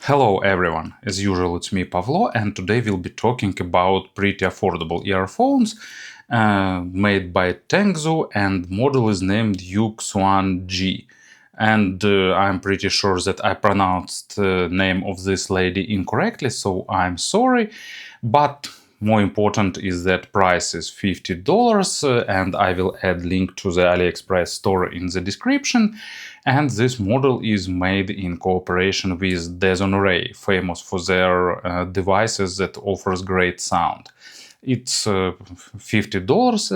Hello everyone, as usual it's me Pavlo, and today we'll be talking about pretty affordable earphones made by Tangzu, and model is named Yu Xuan Ji. And I'm pretty sure that I pronounced the name of this lady incorrectly, so I'm sorry. But more important is that price is $50, and I will add link to the AliExpress store in the description. And this model is made in cooperation with Dethonray, famous for their devices that offers great sound. It's $50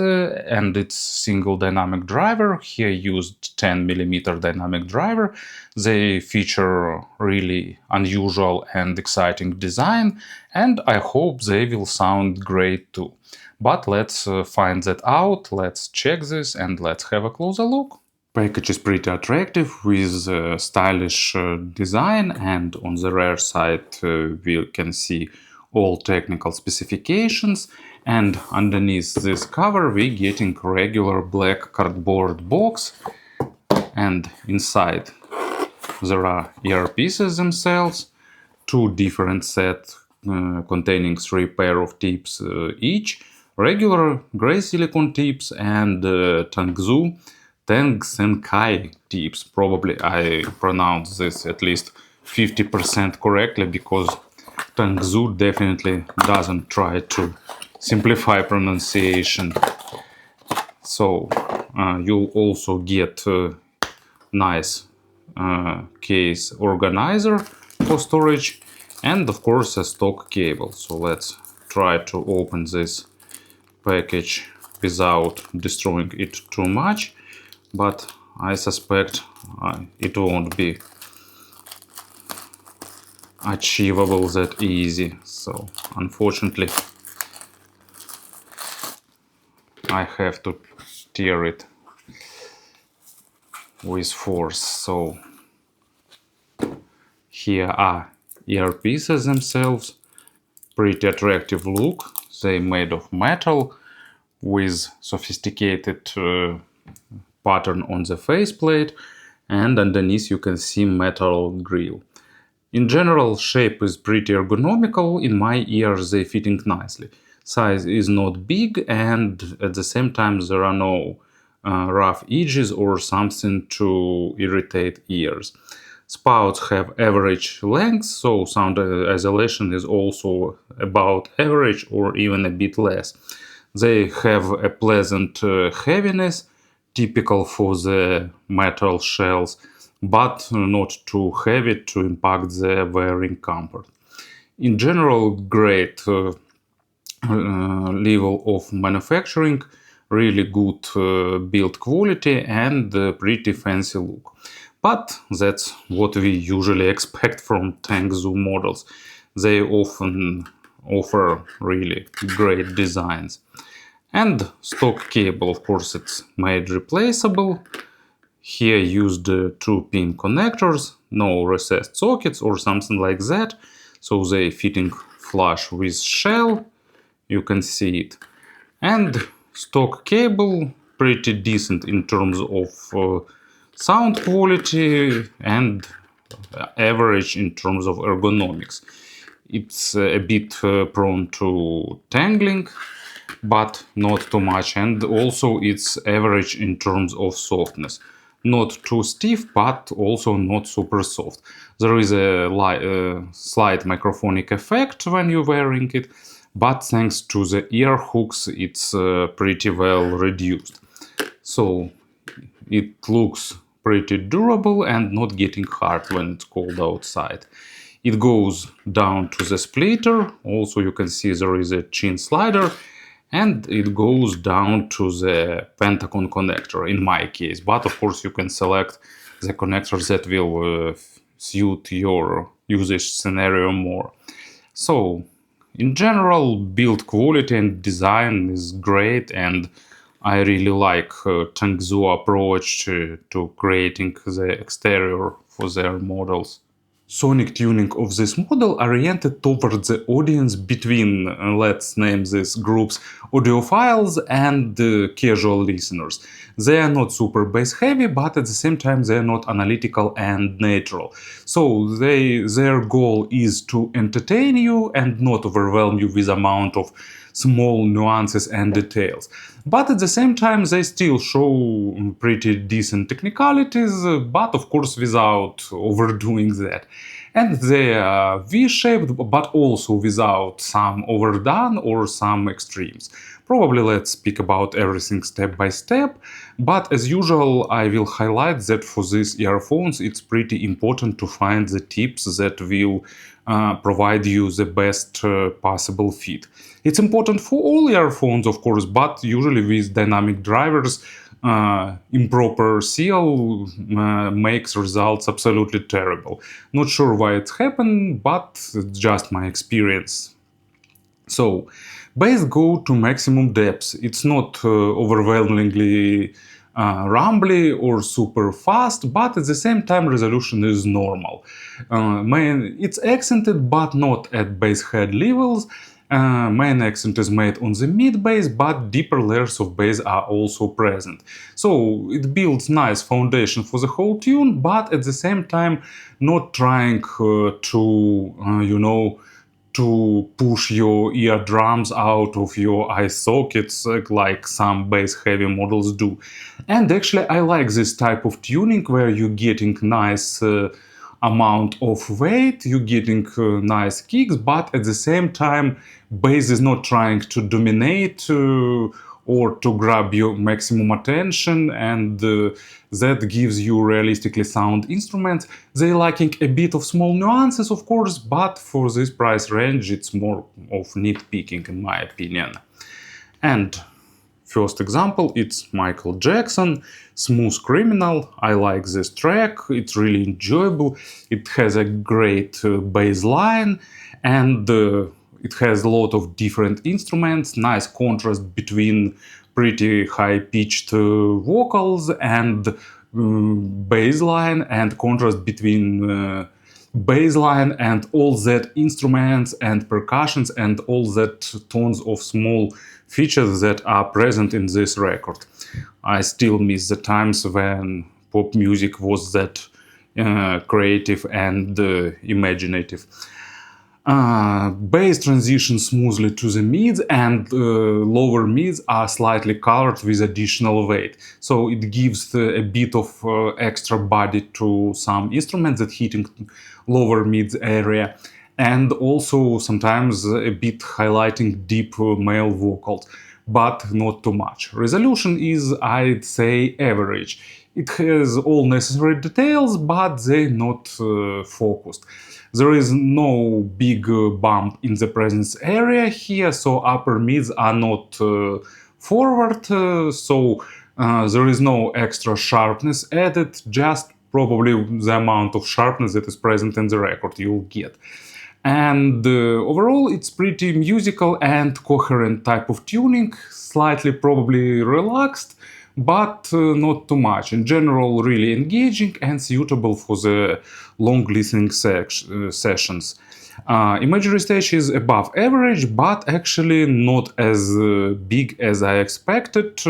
and it's single dynamic driver. Here used 10mm dynamic driver. They feature really unusual and exciting design, and I hope they will sound great too. But let's find that out, let's check this and let's have a closer look. Package is pretty attractive with stylish design, and on the rear side we can see all technical specifications, and underneath this cover we getting regular black cardboard box, and inside there are earpieces themselves, two different sets containing 3 pair of tips each, regular gray silicone tips and Tangzu tips. Probably I pronounced this at least 50% correctly, because Tangzu definitely doesn't try to simplify pronunciation. So you'll also get nice case organizer for storage, and of course a stock cable. So let's try to open this package without destroying it too much, but I suspect it won't be achievable that easy. So unfortunately I have to tear it with force. So here are earpieces themselves, pretty attractive look. They made of metal with sophisticated pattern on the faceplate, and underneath you can see metal grill. In general, shape is pretty ergonomical. In my ears they fitting nicely. Size is not big, and at the same time there are no rough edges or something to irritate ears. Spouts have average length, so sound isolation is also about average or even a bit less. They have a pleasant heaviness, typical for the metal shells, but not too heavy to impact the wearing comfort. In general, great level of manufacturing, really good build quality, and pretty fancy look. But that's what we usually expect from Tangzu models. They often offer really great designs. And stock cable, of course, it's made replaceable. Here used 2-pin connectors, no recessed sockets or something like that, so they fitting flush with shell. You can see it. And stock cable, pretty decent in terms of sound quality and average in terms of ergonomics. It's a bit prone to tangling, but not too much, and also it's average in terms of softness. Not too stiff, but also not super soft. There is a slight microphonic effect when you're wearing it, but thanks to the ear hooks it's pretty well reduced. So it looks pretty durable and not getting hard when it's cold outside. It goes down to the splitter. Also you can see there is a chin slider, and it goes down to the pentagon connector in my case. But of course you can select the connectors that will suit your usage scenario more. So in general, build quality and design is great, and I really like Tangzu approach to creating the exterior for their models. sonic tuning of this model oriented towards the audience between, let's name these groups, audiophiles and casual listeners. They are not super bass heavy, but at the same time they are not analytical and natural. So their goal is to entertain you and not overwhelm you with amount of small nuances and details. But at the same time, they still show pretty decent technicalities, but of course without overdoing that. And they are V-shaped, but also without some overdone or some extremes. Probably let's speak about everything step by step, but as usual, I will highlight that for these earphones, it's pretty important to find the tips that will provide you the best possible fit. It's important for all earphones, of course, but usually with dynamic drivers, improper seal makes results absolutely terrible. Not sure why it happened, but it's just my experience. So, bass go to maximum depths. It's not overwhelmingly rumbly or super fast, but at the same time resolution is normal. It's accented, but not at bass head levels. Main accent is made on the mid bass, but deeper layers of bass are also present. So it builds nice foundation for the whole tune, but at the same time not trying to push your eardrums out of your eye sockets like some bass heavy models do. And actually I like this type of tuning where you're getting nice amount of weight, you're getting nice kicks, but at the same time bass is not trying to dominate or to grab your maximum attention, and that gives you realistically sound instruments. They lacking a bit of small nuances, of course, but for this price range it's more of nitpicking in my opinion. And first example, it's Michael Jackson, Smooth Criminal. I like this track, it's really enjoyable. It has a great bass line, and it has a lot of different instruments, nice contrast between pretty high-pitched vocals and bass line, and contrast between bass line and all that instruments and percussions and all that tons of small features that are present in this record. I still miss the times when pop music was that creative and imaginative. Bass transitions smoothly to the mids, and lower mids are slightly colored with additional weight. So it gives a bit of extra body to some instruments that hitting lower mids area, and also sometimes a bit highlighting deep male vocals, but not too much. Resolution is, I'd say, average. It has all necessary details, but they're not focused. There is no big bump in the presence area here, so upper mids are not forward, so there is no extra sharpness added, just probably the amount of sharpness that is present in the record you'll get. And overall it's pretty musical and coherent type of tuning, slightly probably relaxed, but not too much. In general, really engaging and suitable for the long listening sessions. Imagery stage is above average, but actually not as big as I expected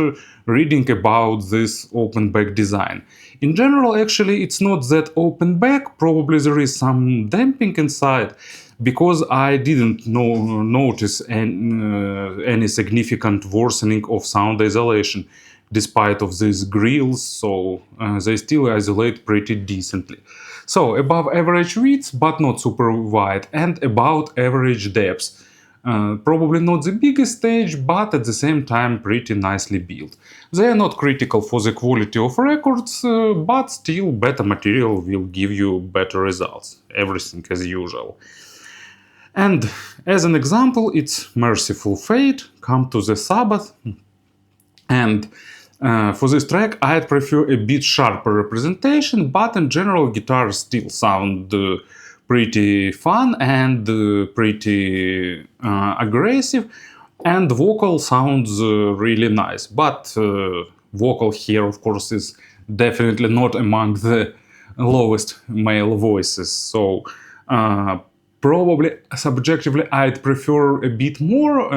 reading about this open back design. In general, actually, it's not that open back, probably there is some damping inside, because I didn't notice any significant worsening of sound isolation despite of these grills, so they still isolate pretty decently. So above average width, but not super wide, and about average depth. Probably not the biggest stage, but at the same time pretty nicely built. They are not critical for the quality of records, but still better material will give you better results. Everything as usual. And as an example, it's Merciful Fate, Come to the Sabbath. And for this track, I'd prefer a bit sharper representation, but in general, guitars still sound pretty fun and pretty aggressive, and vocal sounds really nice. But vocal here, of course, is definitely not among the lowest male voices. So probably subjectively I'd prefer a bit more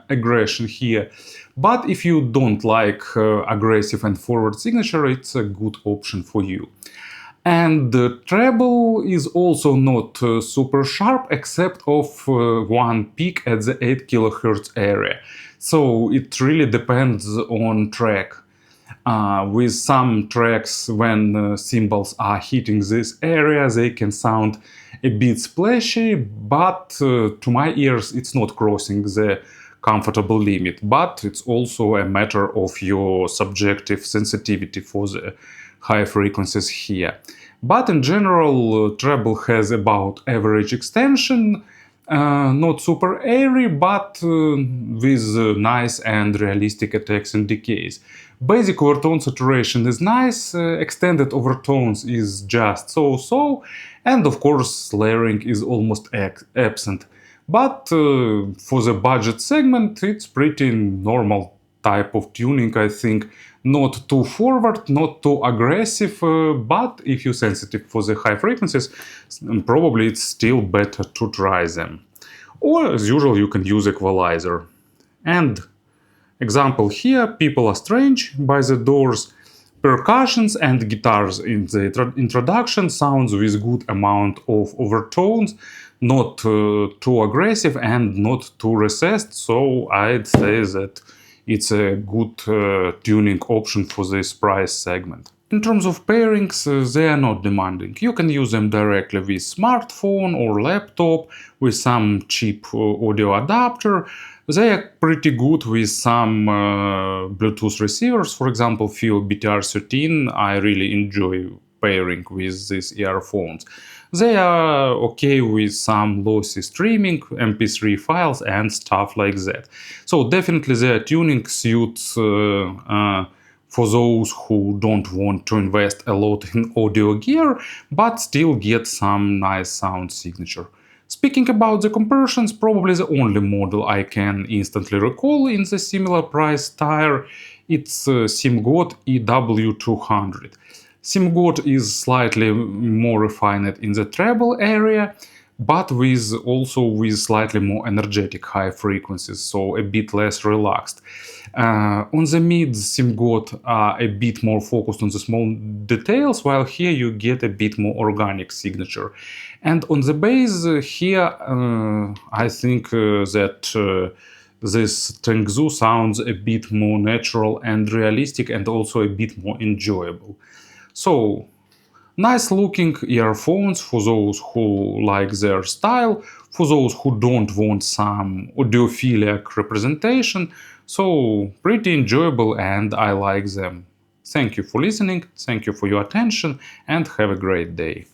aggression here. But if you don't like aggressive and forward signature, it's a good option for you. And the treble is also not super sharp, except of one peak at the 8 kHz area. So it really depends on track. With some tracks, when cymbals are hitting this area, they can sound a bit splashy, but to my ears, it's not crossing the comfortable limit. But it's also a matter of your subjective sensitivity for the high frequencies here. But in general, treble has about average extension, not super airy, but with nice and realistic attacks and decays. Basic overtone saturation is nice, extended overtones is just so-so, and of course layering is almost absent. But for the budget segment, it's pretty normal type of tuning, I think. Not too forward, not too aggressive, but if you're sensitive for the high frequencies, probably it's still better to try them. Or as usual, you can use equalizer. And example here, People Are Strange by The Doors. Percussions and guitars in the introduction sounds with good amount of overtones, not too aggressive and not too recessed, so I'd say that it's a good tuning option for this price segment. In terms of pairings, they are not demanding. You can use them directly with smartphone or laptop, with some cheap audio adapter. They are pretty good with some Bluetooth receivers. For example, few BTR13 I really enjoy pairing with these earphones. They are okay with some lossy streaming, MP3 files and stuff like that. So definitely their tuning suits for those who don't want to invest a lot in audio gear, but still get some nice sound signature. Speaking about the comparisons, probably the only model I can instantly recall in the similar price tier, it's SimGod EW200. SimGod is slightly more refined in the treble area, but also with slightly more energetic high frequencies, so a bit less relaxed. On the mids, SimGod are a bit more focused on the small details, while here you get a bit more organic signature. And on the bass, here I think that this Tangzu sounds a bit more natural and realistic, and also a bit more enjoyable. So, nice looking earphones for those who like their style, for those who don't want some audiophilic representation. So, pretty enjoyable and I like them. Thank you for listening, thank you for your attention, and have a great day.